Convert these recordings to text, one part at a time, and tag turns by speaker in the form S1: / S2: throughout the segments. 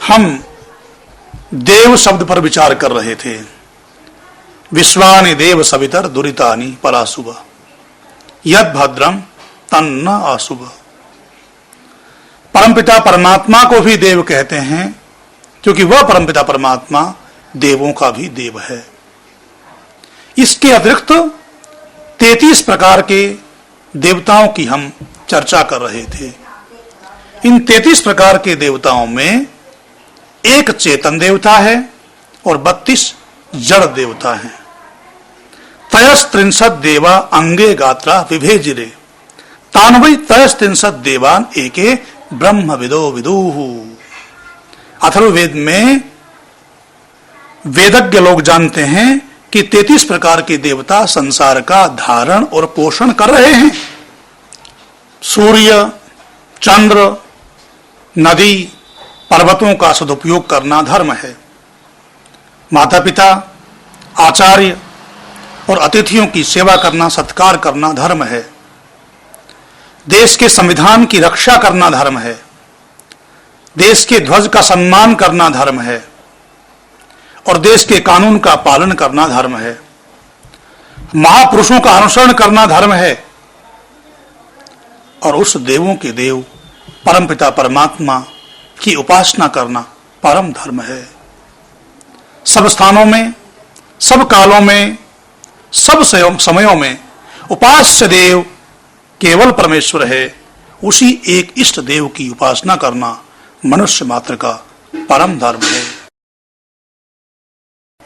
S1: हम देव शब्द पर विचार कर रहे थे। विश्वानि देव सवितर दुरितानि पराशुभ यद भद्रम तन्न आशुभ। परमपिता परमात्मा को भी देव कहते हैं क्योंकि वह परमपिता परमात्मा देवों का भी देव है। इसके अतिरिक्त 33 प्रकार के देवताओं की हम चर्चा कर रहे थे। इन 33 प्रकार के देवताओं में एक चेतन देवता है और 32 जड़ देवता हैं। तयस्त्रिंशत् देवा अंगे गात्रा विभेजिरे तान्वै तयस्त्रिंशत् देवान एके ब्रह्म विदो विदुः। अथर्ववेद में वेदज्ञ लोग जानते हैं कि 33 प्रकार के देवता संसार का धारण और पोषण कर रहे हैं। सूर्य, चंद्र, नदी, पर्वतों का सदुपयोग करना धर्म है। माता पिता, आचार्य और अतिथियों की सेवा करना, सत्कार करना धर्म है। देश के संविधान की रक्षा करना धर्म है। देश के ध्वज का सम्मान करना धर्म है और देश के कानून का पालन करना धर्म है। महापुरुषों का अनुसरण करना धर्म है और उस देवों के देव परमपिता परमात्मा की उपासना करना परम धर्म है। सब स्थानों में, सब कालों में, सब समयों में उपास्य देव केवल परमेश्वर है। उसी एक इष्ट देव की उपासना करना मनुष्य मात्र का परम धर्म है।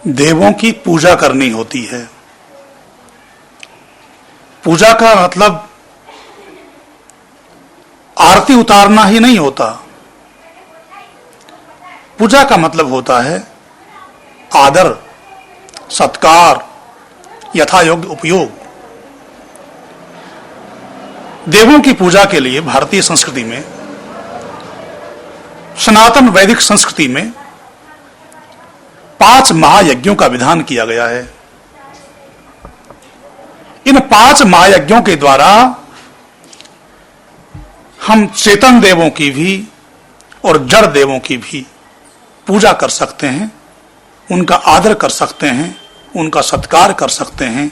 S1: देवों की पूजा करनी होती है। पूजा का मतलब आरती उतारना ही नहीं होता। पूजा का मतलब होता है आदर, सत्कार, यथा योग्य उपयोग। देवों की पूजा के लिए भारतीय संस्कृति में, सनातन वैदिक संस्कृति में 5 महायज्ञों का विधान किया गया है। इन 5 महायज्ञों के द्वारा हम चेतन देवों की भी और जड़ देवों की भी पूजा कर सकते हैं, उनका आदर कर सकते हैं, उनका सत्कार कर सकते हैं,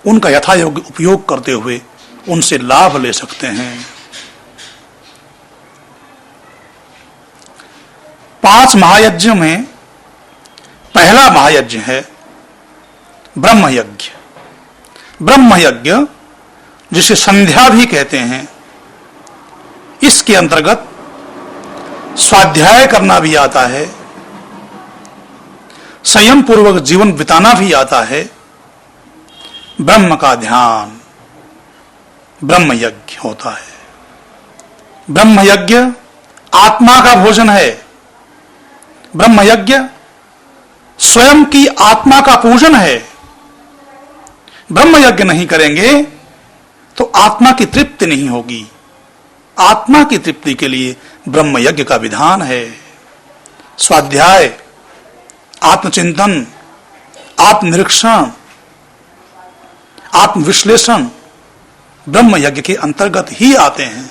S1: उनका यथायोग्य उपयोग करते हुए उनसे लाभ ले सकते हैं। 5 महायज्ञ में पहला महायज्ञ है ब्रह्मयज्ञ। ब्रह्मयज्ञ जिसे संध्या भी कहते हैं, इसके अंतर्गत स्वाध्याय करना भी आता है, संयम पूर्वक जीवन बिताना भी आता है, ब्रह्म का ध्यान ब्रह्म यज्ञ होता है। ब्रह्म यज्ञ आत्मा का भोजन है। ब्रह्म यज्ञ स्वयं की आत्मा का पूजन है। ब्रह्म यज्ञ नहीं करेंगे तो आत्मा की तृप्ति नहीं होगी। आत्मा की तृप्ति के लिए ब्रह्म यज्ञ का विधान है। स्वाध्याय, आत्मचिंतन, आत्मनिरीक्षण, आत्मविश्लेषण ब्रह्म यज्ञ के अंतर्गत ही आते हैं।